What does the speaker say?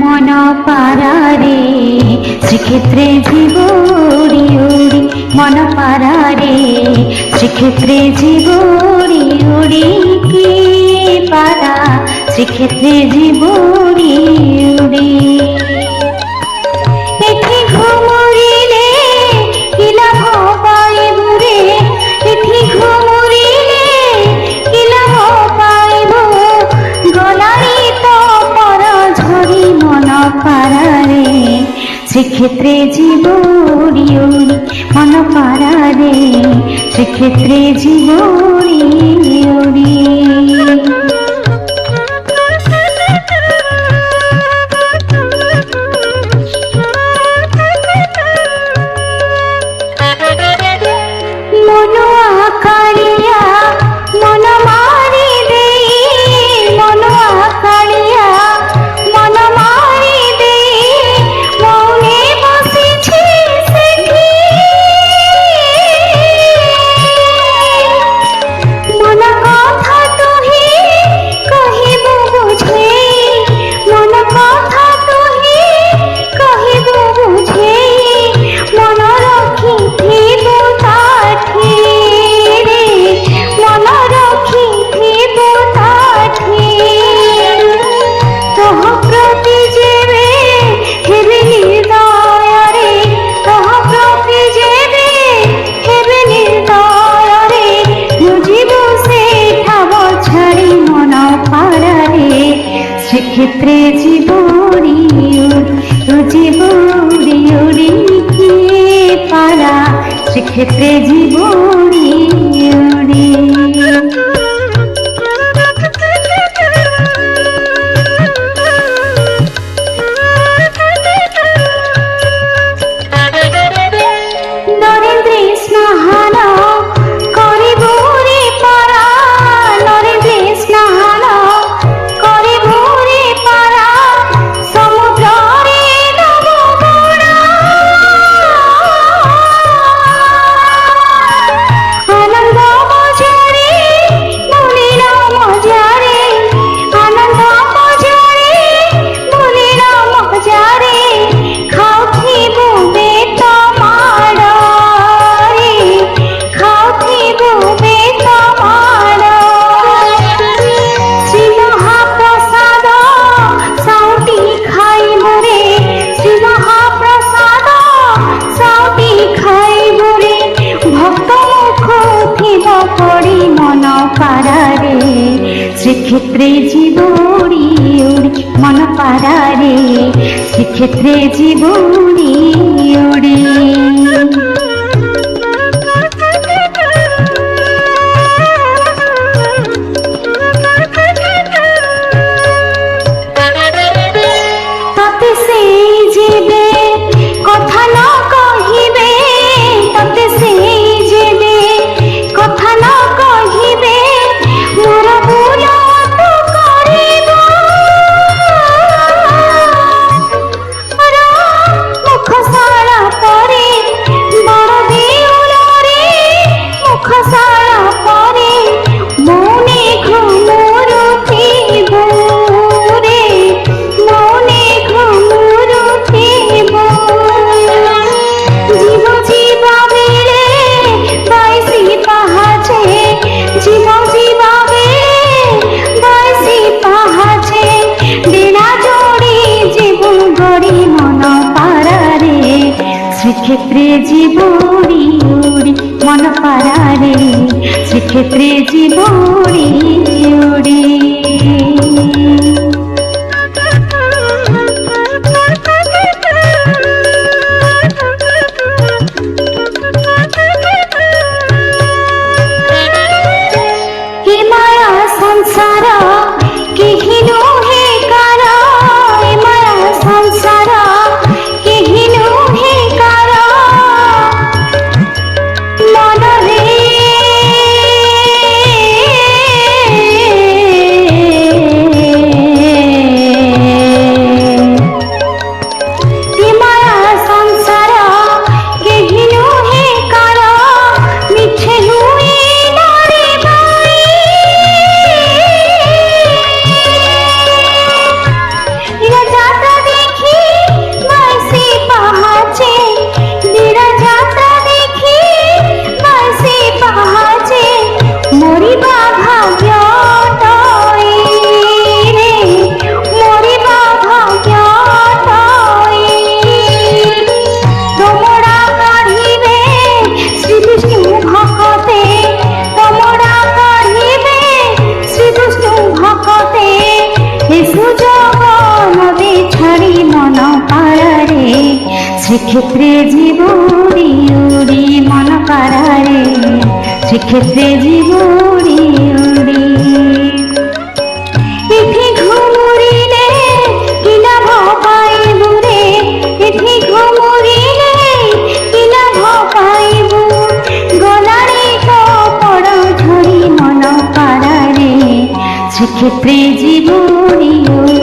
মন পারারে শ্রীক্ষেত্রে জীব উড়ি উড়ি, মন পারারে শ্রীক্ষেত্রে জীব উড়ি উড়ি, কি পারা শ্রীক্ষেত্রে জীব উড়ি উড়ি। এটি ঘুমুরিলে কি লাভ পাইব রে, এটি ঘুমুরিলে কি লাভ পাইব, গলারি তো পর ঝরি মন পারারে শ্রীক্ষেত্রে জীব উড়ি উড়ি, মন পারারে শ্রীক্ষেত্রে জীব উড়ি উড়ি। শ্রীক্ষেত্রে জীব উড়ি উড়ি, জীব উড়ি উড়ি, কি পারা শ্রীক্ষেত্রে জীব উড়ি উড়ি। নরেন্দ্রে স্নান করিব রে পারা, নরেন্দ্রে স্নান করিব রে পারা, সমুদ্রে নব গোড়া, আনন্দ মজারে ভুলিল মজারে, আনন্দ মজারে ভুলিল মজারে, খাউথিব বেত মাড় রে, খাউথিব বেত মাড়। শ্রী মহাপ্রসাদ সাউটি খাইব রে, শ্রী মহাপ্রসাদ সাউটি খাইব রে, ভক্ত মুখ থিব পড়ি মন পারারে শ্রীক্ষেত্রে জীব উড়ি উড়ি, মন পারারে শ্রীক্ষেত্রে জীব উড়ি উড়ি। তাতে সেই যেবে কথা ন কহিবে, তাতে সেই যেবে কথা ন কহিবে, মোর ভুল তো করিব, মুখশালা পরে বড় দেউলরে, মুখশালা পরে মৌনে ঘুমুরুথিব রে, মৌনে ঘুমুরুথিব। জীব জীবা বেড়ে বাইশি পাহাচে, জীব জীবা বেড়ে বাইশি পাহাচে, বেড়া জড়ি জীব গড়ি মন পারারে শ্রীক্ষেত্রে জীব উড়ি উড়ি, মন পারারে শ্রীক্ষেত্রে জীব উড়ি উড়ি। হে মায়া সংসার কেহি নহে কার, হে মায়া সংসার কেহি নহে কার, মনরে ভকতে এ সুযোগ নদী ছাড়ি মন পাড়ারে শ্রীক্ষেত্রে জীব উড়ি উড়ি মন পাড়ারে শ্রীক্ষেত্রে জীব উড়ি উড়ি এথি ঘুমুরিলে কি লাভ পাইবু রে এথি ঘুমুরিলে কি লাভ পাইবু গলারে কপড় ঝরি মন পাড়ারে শ্রীক্ষেত্রে জীব উড়ি উড়ি